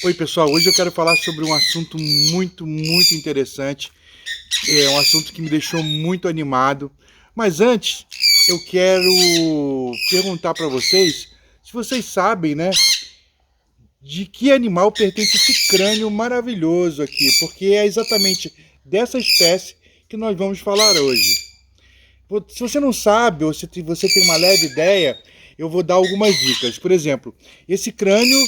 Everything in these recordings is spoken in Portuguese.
Oi pessoal, hoje eu quero falar sobre um assunto muito interessante. É um assunto que me deixou muito animado. Mas antes, eu quero perguntar para vocês se vocês sabem, né, de que animal pertence esse crânio maravilhoso aqui, porque é exatamente dessa espécie que nós vamos falar hoje. Se você não sabe, ou se você tem uma leve ideia, eu vou dar algumas dicas. Por exemplo, esse crânio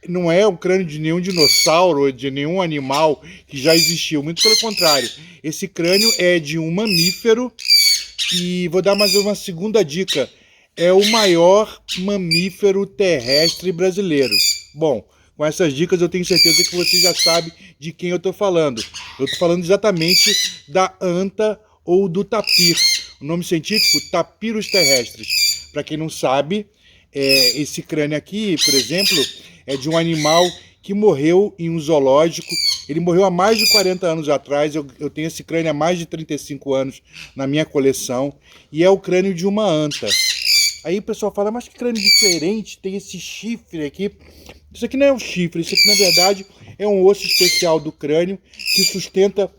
não é o crânio de nenhum dinossauro ou de nenhum animal que já existiu, muito pelo contrário. Esse crânio é de um mamífero e vou dar mais uma segunda dica. É o maior mamífero terrestre brasileiro. Bom, com essas dicas eu tenho certeza que você já sabe de quem eu estou falando. Eu estou falando exatamente da anta ou do tapir. O nome científico, Tapirus terrestres. Para quem não sabe, esse crânio aqui, por exemplo, é de um animal que morreu em um zoológico. Ele morreu há mais de 40 anos atrás. Eu tenho esse crânio há mais de 35 anos na minha coleção. E é o crânio de uma anta. Aí o pessoal fala, mas que crânio diferente, tem esse chifre aqui. Isso aqui não é um chifre, isso aqui na verdade é um osso especial do crânio que sustenta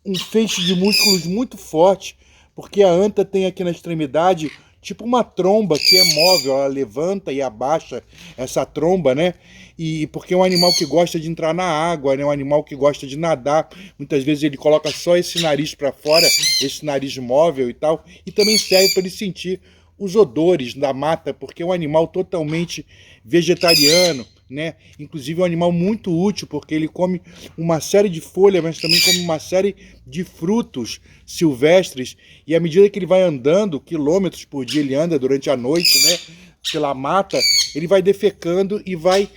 um feixe de músculos muito forte, porque a anta tem aqui na extremidade tipo uma tromba que é móvel, ela levanta e abaixa essa tromba, né? E porque é um animal que gosta de entrar na água, né? Um animal que gosta de nadar. Muitas vezes ele coloca só esse nariz para fora, esse nariz móvel e tal, e também serve para ele sentir os odores da mata, porque é um animal totalmente vegetariano, né? Inclusive é um animal muito útil, porque ele come uma série de folhas, mas também come uma série de frutos silvestres, e à medida que ele vai andando, quilômetros por dia ele anda durante a noite, né? Pela mata, ele vai defecando e vai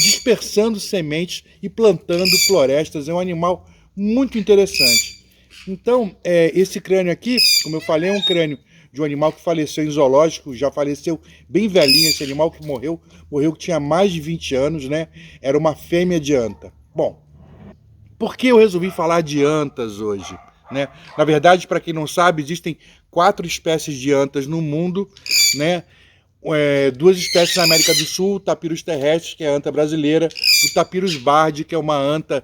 dispersando sementes e plantando florestas. É um animal muito interessante. Então, esse crânio aqui, como eu falei, é um crânio de um animal que faleceu em zoológico, já faleceu bem velhinho, esse animal que morreu que tinha mais de 20 anos, né? Era uma fêmea de anta. Bom, por que eu resolvi falar de antas hoje? Né? Na verdade, para quem não sabe, existem 4 espécies de antas no mundo, né? 2 espécies na América do Sul, o Tapirus terrestre, que é a anta brasileira, o Tapirus bardi, que é uma anta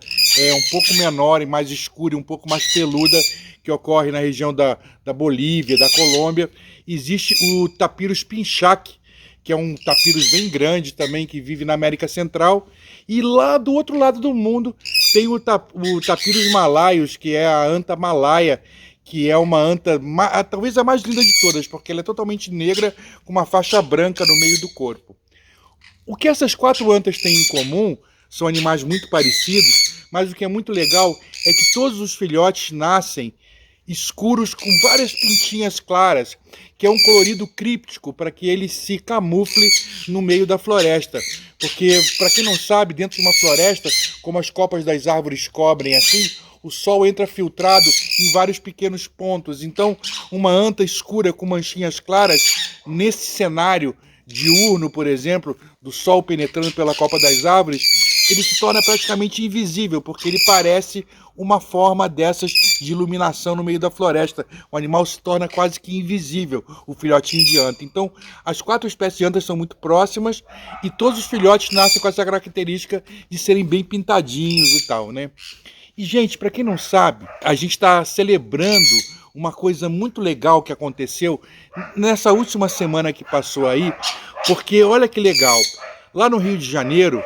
um pouco menor e mais escura e um pouco mais peluda, que ocorre na região da Bolívia, da Colômbia. Existe o Tapirus pinchaque, que é um tapirus bem grande também, que vive na América Central. E lá do outro lado do mundo tem o Tapirus malaios, que é a anta malaia, que é uma anta, talvez a mais linda de todas, porque ela é totalmente negra, com uma faixa branca no meio do corpo. O que essas 4 antas têm em comum, são animais muito parecidos, mas o que é muito legal é que todos os filhotes nascem escuros com várias pintinhas claras, que é um colorido críptico para que ele se camufle no meio da floresta. Porque, para quem não sabe, dentro de uma floresta, como as copas das árvores cobrem assim, o sol entra filtrado em vários pequenos pontos. Então, uma anta escura com manchinhas claras, nesse cenário diurno, por exemplo, do sol penetrando pela copa das árvores, ele se torna praticamente invisível, porque ele parece uma forma dessas de iluminação no meio da floresta. O animal se torna quase que invisível, o filhotinho de anta. Então, as 4 espécies de antas são muito próximas e todos os filhotes nascem com essa característica de serem bem pintadinhos e tal, né? E, gente, para quem não sabe, a gente está celebrando uma coisa muito legal que aconteceu nessa última semana que passou aí, porque olha que legal, lá no Rio de Janeiro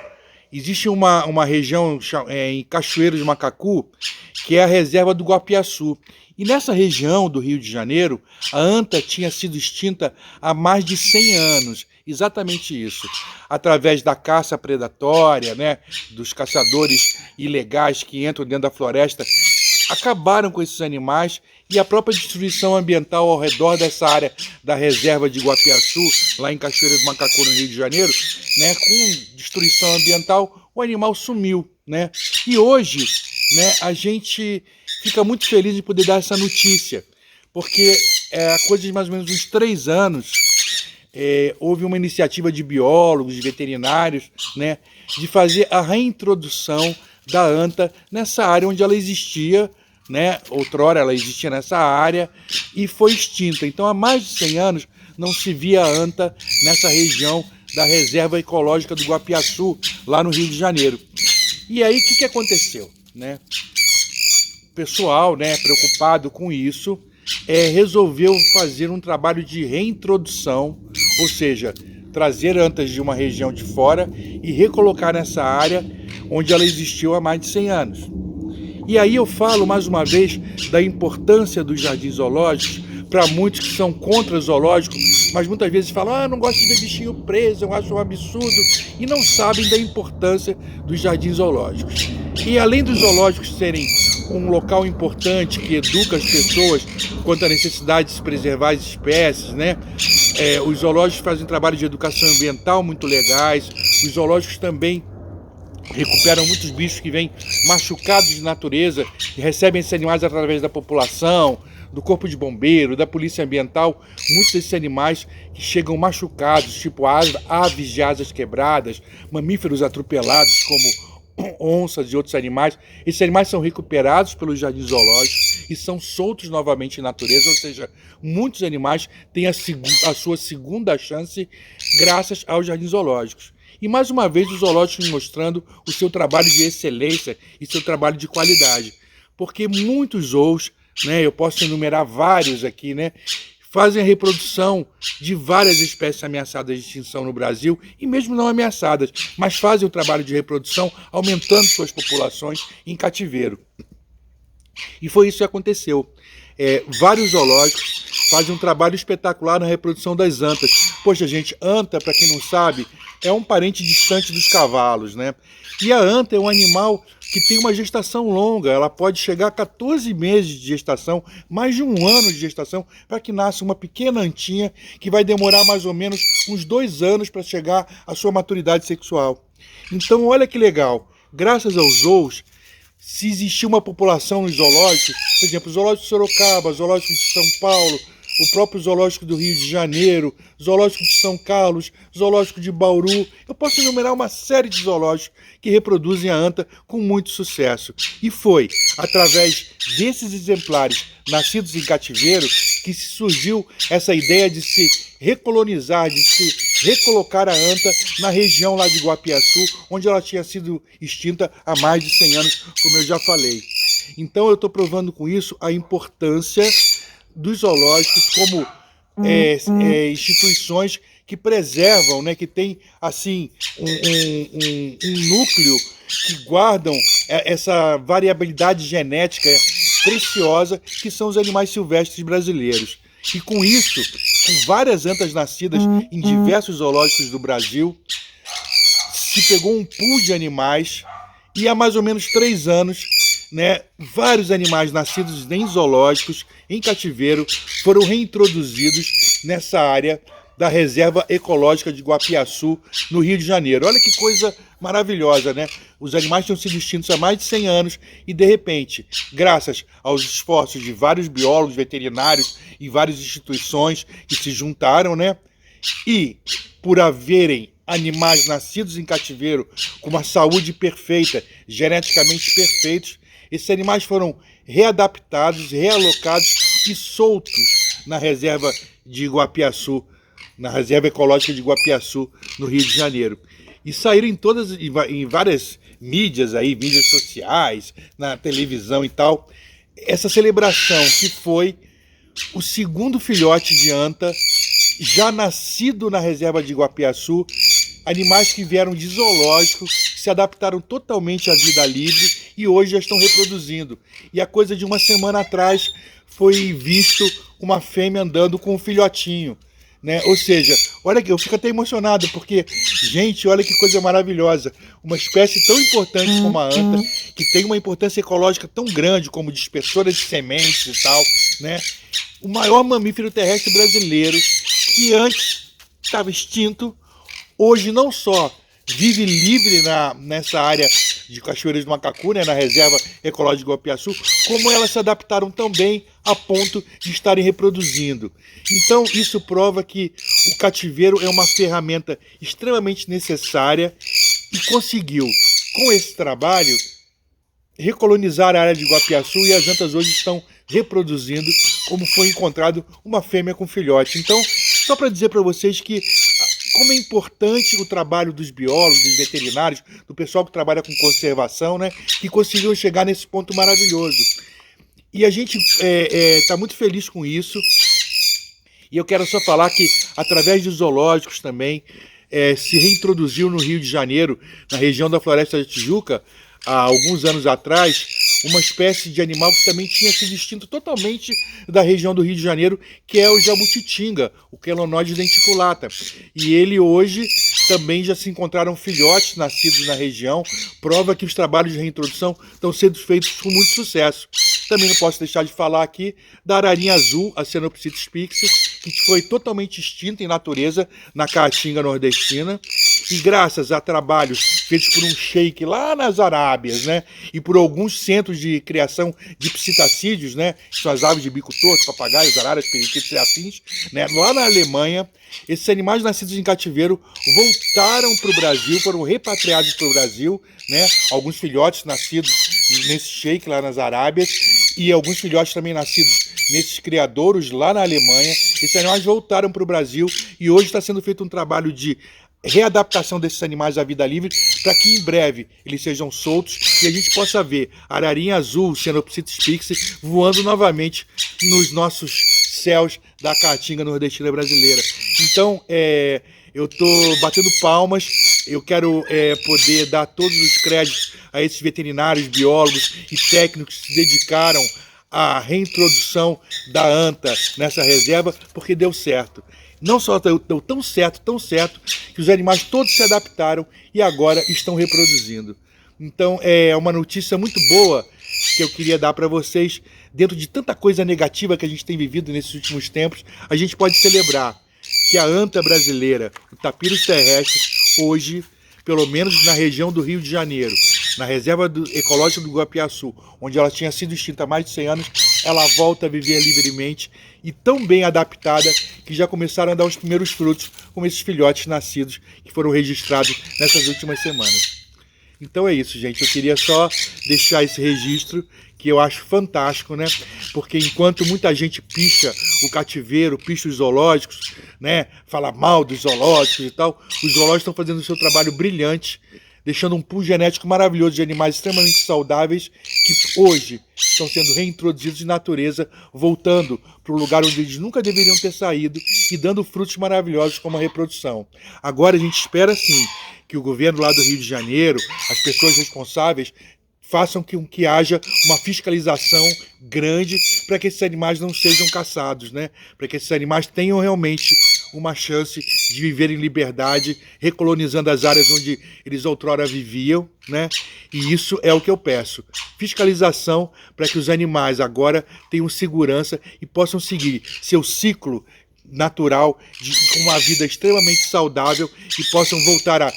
existe uma região em Cachoeiro de Macacu, que é a reserva do Guapiaçu. E nessa região do Rio de Janeiro, a anta tinha sido extinta há mais de 100 anos. Exatamente isso. Através da caça predatória, né, dos caçadores ilegais que entram dentro da floresta, acabaram com esses animais, e a própria destruição ambiental ao redor dessa área da reserva de Guapiaçu, lá em Cachoeira do Macacu, no Rio de Janeiro, né, com destruição ambiental, o animal sumiu, né? E hoje, né, a gente fica muito feliz de poder dar essa notícia, porque há coisa de mais ou menos uns 3 anos, houve uma iniciativa de biólogos, de veterinários, né, de fazer a reintrodução da anta nessa área onde ela existia, né? Outrora ela existia nessa área e foi extinta. Então há mais de 100 anos não se via anta nessa região da Reserva Ecológica do Guapiaçu, lá no Rio de Janeiro. E aí, o que aconteceu, né? O pessoal, né, preocupado com isso, resolveu fazer um trabalho de reintrodução, ou seja, trazer antas de uma região de fora e recolocar nessa área onde ela existiu há mais de 100 anos. E aí eu falo mais uma vez da importância dos jardins zoológicos para muitos que são contra o zoológico, mas muitas vezes falam, não gosto de ver bichinho preso, eu acho um absurdo, e não sabem da importância dos jardins zoológicos. E além dos zoológicos serem um local importante que educa as pessoas quanto à necessidade de se preservar as espécies, né? Os zoológicos fazem trabalho de educação ambiental muito legais, os zoológicos também recuperam muitos bichos que vêm machucados de natureza e recebem esses animais através da população, do corpo de bombeiro, da polícia ambiental. Muitos desses animais que chegam machucados, tipo aves de asas quebradas, mamíferos atropelados como onças e outros animais. Esses animais são recuperados pelos jardins zoológicos e são soltos novamente em natureza, ou seja, muitos animais têm a sua segunda chance graças aos jardins zoológicos. E mais uma vez os zoológicos mostrando o seu trabalho de excelência e seu trabalho de qualidade. Porque muitos zoos, né, eu posso enumerar vários aqui, né, fazem a reprodução de várias espécies ameaçadas de extinção no Brasil, e mesmo não ameaçadas, mas fazem o trabalho de reprodução aumentando suas populações em cativeiro. E foi isso que aconteceu. Vários zoológicos fazem um trabalho espetacular na reprodução das antas. Poxa, gente, anta, para quem não sabe, é um parente distante dos cavalos, né? E a anta é um animal que tem uma gestação longa, ela pode chegar a 14 meses de gestação, mais de 1 ano de gestação, para que nasça uma pequena antinha que vai demorar mais ou menos uns 2 anos para chegar à sua maturidade sexual. Então, olha que legal, graças aos zoos, se existir uma população nos zoológicos, por exemplo, o zoológico de Sorocaba, o zoológico de São Paulo, o próprio zoológico do Rio de Janeiro, zoológico de São Carlos, zoológico de Bauru, eu posso enumerar uma série de zoológicos que reproduzem a anta com muito sucesso. E foi através desses exemplares nascidos em cativeiro que se surgiu essa ideia de se recolonizar, de se recolocar a anta na região lá de Guapiaçu, onde ela tinha sido extinta há mais de 100 anos, como eu já falei. Então eu estou provando com isso a importância dos zoológicos como instituições que preservam, né, que tem assim um núcleo que guardam essa variabilidade genética preciosa que são os animais silvestres brasileiros. E com isso, com várias antas nascidas em diversos zoológicos do Brasil, se pegou um pool de animais e há mais ou menos 3 anos, né, vários animais nascidos em zoológicos, em cativeiro, foram reintroduzidos nessa área da Reserva Ecológica de Guapiaçu, no Rio de Janeiro. Olha que coisa maravilhosa, né? Os animais tinham sido extintos há mais de 100 anos e, de repente, graças aos esforços de vários biólogos, veterinários e várias instituições que se juntaram, né? E por haverem animais nascidos em cativeiro com uma saúde perfeita, geneticamente perfeitos, esses animais foram readaptados, realocados e soltos na reserva de Guapiaçu, na Reserva Ecológica de Guapiaçu, no Rio de Janeiro. E saíram em várias mídias aí, mídias sociais, na televisão e tal, essa celebração que foi o segundo filhote de anta já nascido na reserva de Guapiaçu, animais que vieram de zoológicos, se adaptaram totalmente à vida livre e hoje já estão reproduzindo. E a coisa de uma semana atrás foi visto uma fêmea andando com um filhotinho, né? Ou seja, olha que eu fico até emocionado, porque, gente, olha que coisa maravilhosa. Uma espécie tão importante como a anta, que tem uma importância ecológica tão grande como dispersora de sementes e tal, né? O maior mamífero terrestre brasileiro, que antes estava extinto, hoje não só vive livre nessa área de Cachoeiras do Macacu, né, na Reserva Ecológica de Guapiaçu, como elas se adaptaram tão bem a ponto de estarem reproduzindo. Então isso prova que o cativeiro é uma ferramenta extremamente necessária e conseguiu, com esse trabalho, recolonizar a área de Guapiaçu, e as antas hoje estão reproduzindo, como foi encontrado uma fêmea com filhote. Então, só para dizer para vocês que como é importante o trabalho dos biólogos, dos veterinários, do pessoal que trabalha com conservação, né, que conseguiram chegar nesse ponto maravilhoso. E a gente está muito feliz com isso. E eu quero só falar que, através dos zoológicos também, se reintroduziu no Rio de Janeiro, na região da Floresta da Tijuca, há alguns anos atrás, uma espécie de animal que também tinha sido extinto totalmente da região do Rio de Janeiro, que é o jabutitinga, o Quelonoides denticulata. E ele hoje também já se encontraram filhotes nascidos na região, prova que os trabalhos de reintrodução estão sendo feitos com muito sucesso. Também não posso deixar de falar aqui da ararinha azul, a Cenopsitis pixis, que foi totalmente extinta em natureza na Caatinga nordestina. E graças a trabalhos feitos por um sheik lá nas Arábias, né, e por alguns centros de criação de psitacídeos, né, que são as aves de bico torto, papagaios, araras, periquitos e afins, né, lá na Alemanha, esses animais nascidos em cativeiro voltaram para o Brasil, foram repatriados para o Brasil, né, alguns filhotes nascidos nesse sheik lá nas Arábias e alguns filhotes também nascidos nesses criadouros lá na Alemanha. Esses animais voltaram para o Brasil e hoje está sendo feito um trabalho de readaptação desses animais à vida livre para que em breve eles sejam soltos e a gente possa ver a ararinha azul, Cenopsitis pixis, voando novamente nos nossos céus da Caatinga nordestina brasileira. Então, eu estou batendo palmas, eu quero poder dar todos os créditos a esses veterinários, biólogos e técnicos que se dedicaram à reintrodução da anta nessa reserva, porque deu certo. Não só deu tão certo, que os animais todos se adaptaram e agora estão reproduzindo. Então é uma notícia muito boa que eu queria dar para vocês. Dentro de tanta coisa negativa que a gente tem vivido nesses últimos tempos, a gente pode celebrar que a anta brasileira, o Tapirus terrestres, hoje, pelo menos na região do Rio de Janeiro, na reserva ecológica do Guapiaçu, onde ela tinha sido extinta há mais de 100 anos, ela volta a viver livremente e tão bem adaptada que já começaram a dar os primeiros frutos, como esses filhotes nascidos que foram registrados nessas últimas semanas. Então é isso, gente. Eu queria só deixar esse registro que eu acho fantástico, né? Porque enquanto muita gente picha o cativeiro, picha os zoológicos, né? Fala mal dos zoológicos e tal, os zoológicos estão fazendo o seu trabalho brilhante, deixando um pool genético maravilhoso de animais extremamente saudáveis que hoje estão sendo reintroduzidos de natureza, voltando para o lugar onde eles nunca deveriam ter saído e dando frutos maravilhosos como a reprodução. Agora a gente espera sim que o governo lá do Rio de Janeiro, as pessoas responsáveis, façam que haja uma fiscalização grande para que esses animais não sejam caçados, né? Para que esses animais tenham realmente uma chance de viver em liberdade, recolonizando as áreas onde eles outrora viviam, né? E isso é o que eu peço. Fiscalização para que os animais agora tenham segurança e possam seguir seu ciclo natural com uma vida extremamente saudável e possam voltar a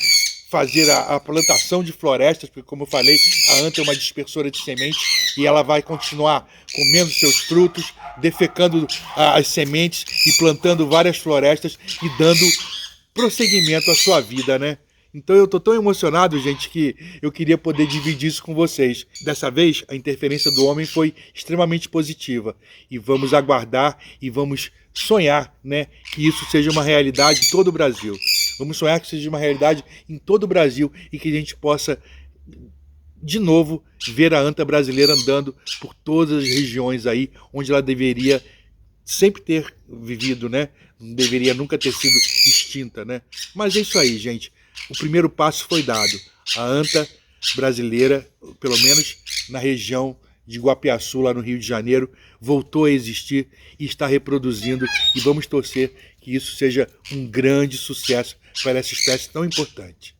fazer a plantação de florestas, porque como eu falei, a anta é uma dispersora de semente e ela vai continuar comendo seus frutos, defecando as sementes e plantando várias florestas e dando prosseguimento à sua vida, né? Então eu tô tão emocionado, gente, que eu queria poder dividir isso com vocês. Dessa vez, a interferência do homem foi extremamente positiva e vamos aguardar e vamos sonhar, né, que isso seja uma realidade em todo o Brasil. Vamos sonhar que seja uma realidade em todo o Brasil e que a gente possa, de novo, ver a anta brasileira andando por todas as regiões aí onde ela deveria sempre ter vivido, né? Não deveria nunca ter sido extinta, né? Mas é isso aí, gente. O primeiro passo foi dado. A anta brasileira, pelo menos na região de Guapiaçu, lá no Rio de Janeiro, voltou a existir e está reproduzindo, e vamos torcer que isso seja um grande sucesso para essa espécie tão importante.